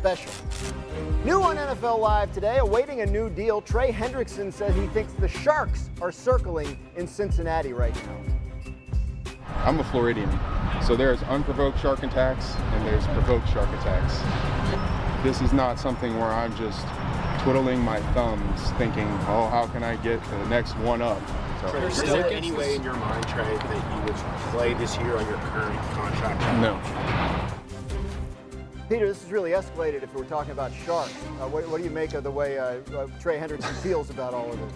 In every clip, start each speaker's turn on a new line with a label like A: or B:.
A: special. New on NFL Live today, awaiting a new deal, Trey Hendrickson says he thinks the Sharks are circling in Cincinnati right now.
B: I'm a Floridian, so there's unprovoked shark attacks and there's provoked shark attacks. This is not something where I'm just twiddling my thumbs thinking, oh, how can I get the next one up? So,
C: is there any way in your mind, Trey, that you would play this year on your current contract?
B: No.
A: Peter, this has really escalated if we're talking about Sharks. What do you make of the way Trey Hendrickson feels about all of this?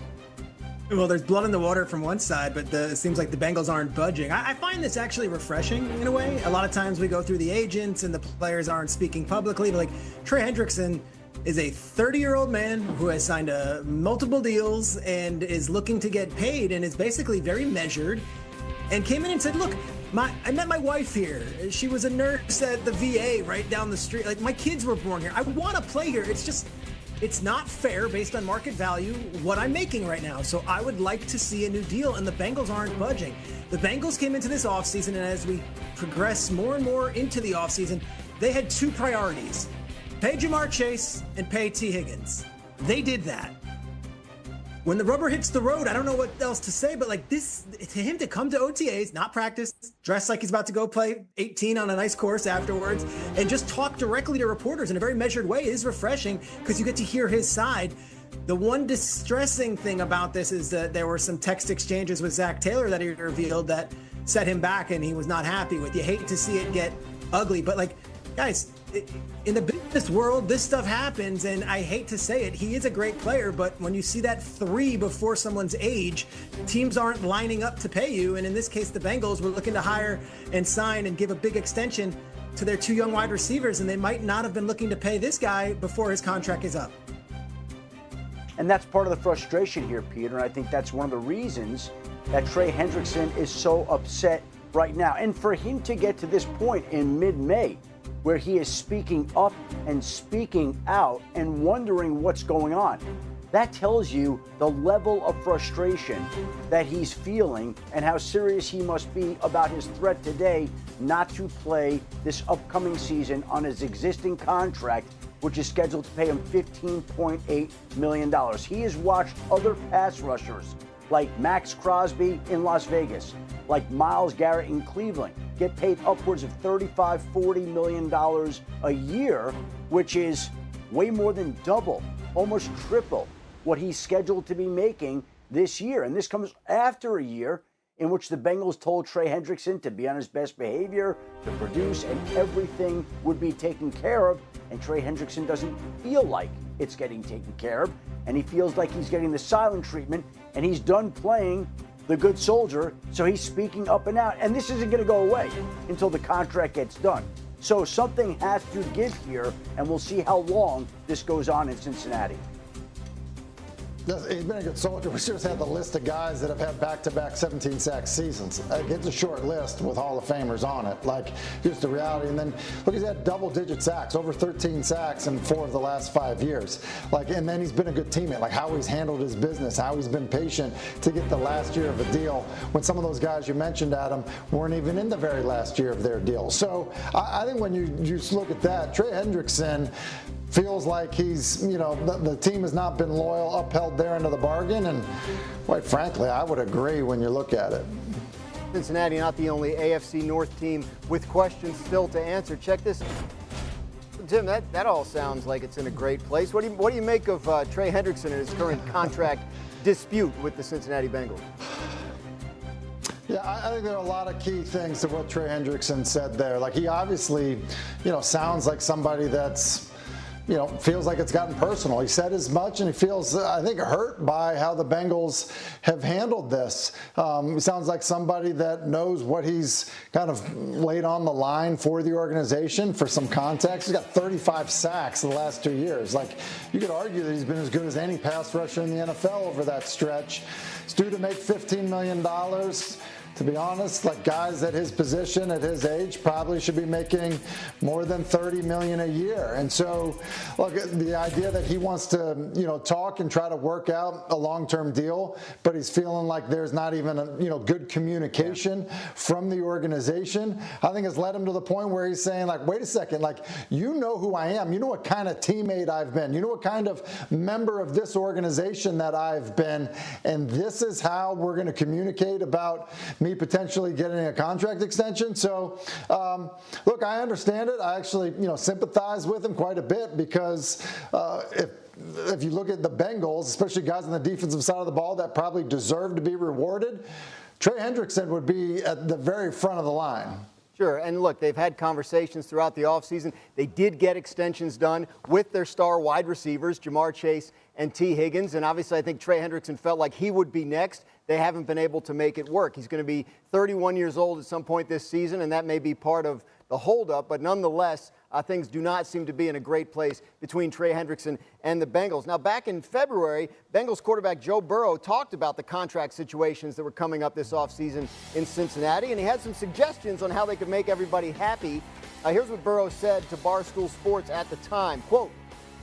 D: Well, there's blood in the water from one side, but it seems like the Bengals aren't budging. I find this actually refreshing in a way. A lot of times we go through the agents and the players aren't speaking publicly, but like Trey Hendrickson is a 30-year-old man who has signed multiple deals and is looking to get paid and is basically very measured, and came in and said, look, I met my wife here. She was a nurse at the VA right down the street. Like, my kids were born here. I want to play here. It's not fair based on market value what I'm making right now. So I would like to see a new deal, and the Bengals aren't budging. The Bengals came into this offseason, and as we progress more and more into the offseason, they had two priorities: pay Jamar Chase and pay T. Higgins. They did that. When the rubber hits the road, I don't know what else to say, but like this, to him to come to OTAs, not practice, dress like he's about to go play 18 on a nice course afterwards, and just talk directly to reporters in a very measured way is refreshing because you get to hear his side. The one distressing thing about this is that there were some text exchanges with Zach Taylor that he revealed that set him back and he was not happy with. You hate to see it get ugly, but like, guys, in the business world, this stuff happens, and I hate to say it, he is a great player, but when you see that 3 before someone's age, teams aren't lining up to pay you, and in this case, the Bengals were looking to hire and sign and give a big extension to their 2 young wide receivers, and they might not have been looking to pay this guy before his contract is up.
E: And that's part of the frustration here, Peter, and I think that's one of the reasons that Trey Hendrickson is so upset right now. And for him to get to this point in mid-May, where he is speaking up and speaking out and wondering what's going on, that tells you the level of frustration that he's feeling and how serious he must be about his threat today not to play this upcoming season on his existing contract, which is scheduled to pay him $15.8 million. He has watched other pass rushers like Max Crosby in Las Vegas, like Myles Garrett in Cleveland, get paid upwards of $35, $40 million a year, which is way more than double, almost triple what he's scheduled to be making this year. And this comes after a year in which the Bengals told Trey Hendrickson to be on his best behavior, to produce, and everything would be taken care of. And Trey Hendrickson doesn't feel like it's getting taken care of, and he feels like he's getting the silent treatment, and he's done playing the good soldier, so he's speaking up and out. And this isn't going to go away until the contract gets done. So something has to give here, and we'll see how long this goes on in Cincinnati.
F: He's been a good soldier. We just had the list of guys that have had back-to-back 17-sack seasons. It's a short list with Hall of Famers on it. Like, here's the reality. And then, look, he's had double-digit sacks, over 13 sacks in 4 of the last 5 years. Like, and then he's been a good teammate, like how he's handled his business, how he's been patient to get the last year of a deal when some of those guys you mentioned, Adam, weren't even in the very last year of their deal. So I think when you just look at that, Trey Hendrickson feels like he's, the team has not been loyal, upheld their end of the bargain, and quite frankly, I would agree when you look at it.
A: Cincinnati not the only AFC North team with questions still to answer. Check this. Tim, that all sounds like it's in a great place. What do you make of Trey Hendrickson and his current contract dispute with the Cincinnati Bengals?
F: Yeah, I think there are a lot of key things to what Trey Hendrickson said there. Like, he obviously, sounds like somebody that's, feels like it's gotten personal. He said as much, and he feels, I think, hurt by how the Bengals have handled this. He sounds like somebody that knows what he's kind of laid on the line for the organization. For some context, he's got 35 sacks in the last 2 years. Like, you could argue that he's been as good as any pass rusher in the NFL over that stretch. He's due to make $15 million. To be honest, like guys at his position, at his age, probably should be making more than $30 million a year. And so, look, the idea that he wants to, talk and try to work out a long-term deal, but he's feeling like there's not even a, good communication from the organization, I think has led him to the point where he's saying, like, wait a second, like, you know who I am. You know what kind of teammate I've been. You know what kind of member of this organization that I've been. And this is how we're going to communicate about me potentially getting a contract extension. So, look, I understand it. I actually, sympathize with him quite a bit because if you look at the Bengals, especially guys on the defensive side of the ball that probably deserve to be rewarded, Trey Hendrickson would be at the very front of the line.
A: Sure, and look, they've had conversations throughout the offseason. They did get extensions done with their star wide receivers, Jamar Chase and T. Higgins, and obviously I think Trey Hendrickson felt like he would be next. They haven't been able to make it work. He's going to be 31 years old at some point this season, and that may be part of the holdup, but nonetheless, things do not seem to be in a great place between Trey Hendrickson and the Bengals. Now, back in February, Bengals quarterback Joe Burrow talked about the contract situations that were coming up this offseason in Cincinnati, and he had some suggestions on how they could make everybody happy. Here's what Burrow said to Barstool Sports at the time, quote,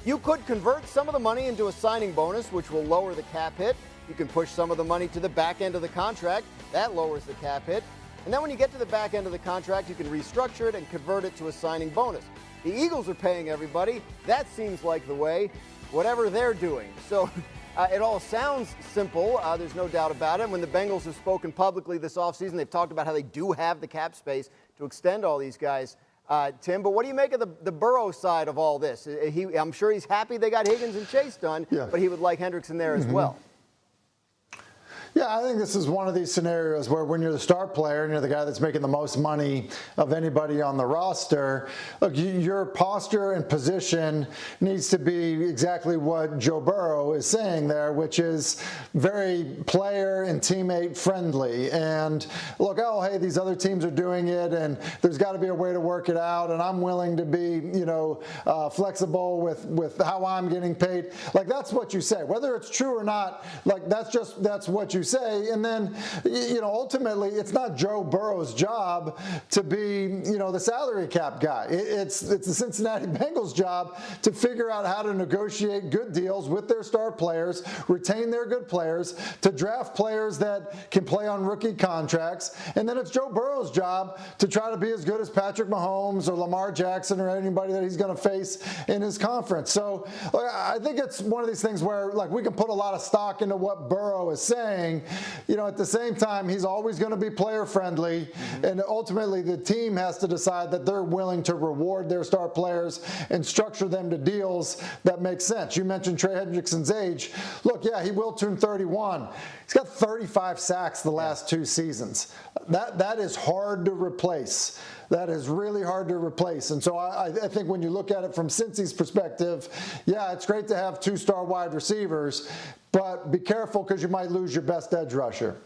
A: "You could convert some of the money into a signing bonus, which will lower the cap hit. You can push some of the money to the back end of the contract. That lowers the cap hit. And then when you get to the back end of the contract, you can restructure it and convert it to a signing bonus. The Eagles are paying everybody. That seems like the way, whatever they're doing." So it all sounds simple. There's no doubt about it. When the Bengals have spoken publicly this offseason, they've talked about how they do have the cap space to extend all these guys, Tim. But what do you make of the Burrow side of all this? I'm sure he's happy they got Higgins and Chase done, but he would like Hendrickson there as well.
F: Yeah, I think this is one of these scenarios where when you're the star player and you're the guy that's making the most money of anybody on the roster, look, your posture and position needs to be exactly what Joe Burrow is saying there, which is very player and teammate friendly. And look, oh, hey, these other teams are doing it, and there's got to be a way to work it out, and I'm willing to be, flexible with how I'm getting paid. Like, that's what you say. Whether it's true or not, like, that's what you say. And then, ultimately, it's not Joe Burrow's job to be, the salary cap guy. It's the Cincinnati Bengals' job to figure out how to negotiate good deals with their star players, retain their good players, to draft players that can play on rookie contracts. And then it's Joe Burrow's job to try to be as good as Patrick Mahomes or Lamar Jackson or anybody that he's going to face in his conference. So I think it's one of these things where, like, we can put a lot of stock into what Burrow is saying. At the same time, he's always going to be player friendly, and ultimately the team has to decide that they're willing to reward their star players and structure them to deals that make sense. You mentioned Trey Hendrickson's age. Look, yeah, he will turn 31. He's got 35 sacks the last 2 seasons. That is hard to replace. That is really hard to replace. And so I think when you look at it from Cincy's perspective, yeah, it's great to have 2-star wide receivers, but be careful because you might lose your best edge rusher.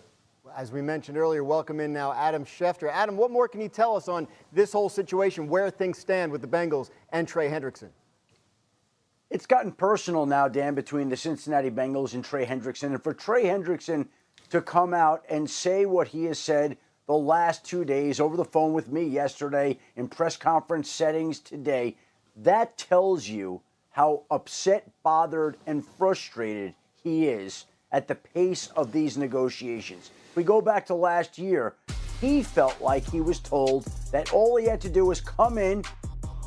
A: As we mentioned earlier, welcome in now Adam Schefter. Adam, what more can you tell us on this whole situation, where things stand with the Bengals and Trey Hendrickson?
E: It's gotten personal now, Dan, between the Cincinnati Bengals and Trey Hendrickson. And for Trey Hendrickson to come out and say what he has said the last 2 days over the phone with me yesterday, in press conference settings today, that tells you how upset, bothered, and frustrated he is at the pace of these negotiations. If we go back to last year, he felt like he was told that all he had to do was come in,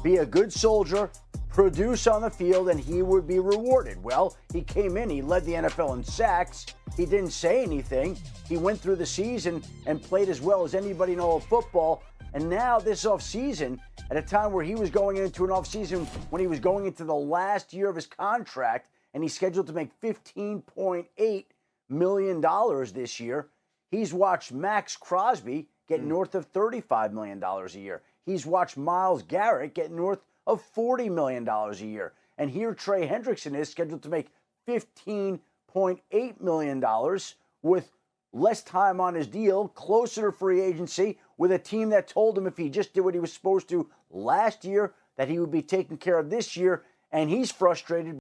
E: be a good soldier, produce on the field, and he would be rewarded. Well, he came in, he led the NFL in sacks, he didn't say anything, he went through the season and played as well as anybody in all of football, and now this offseason, at a time where he was going into an offseason when he was going into the last year of his contract, and he's scheduled to make $15.8 million this year, he's watched Max Crosby get north of $35 million a year. He's watched Myles Garrett get north of $40 million a year. And here Trey Hendrickson is scheduled to make $15.8 million with less time on his deal, closer to free agency, with a team that told him if he just did what he was supposed to last year, that he would be taken care of this year. And he's frustrated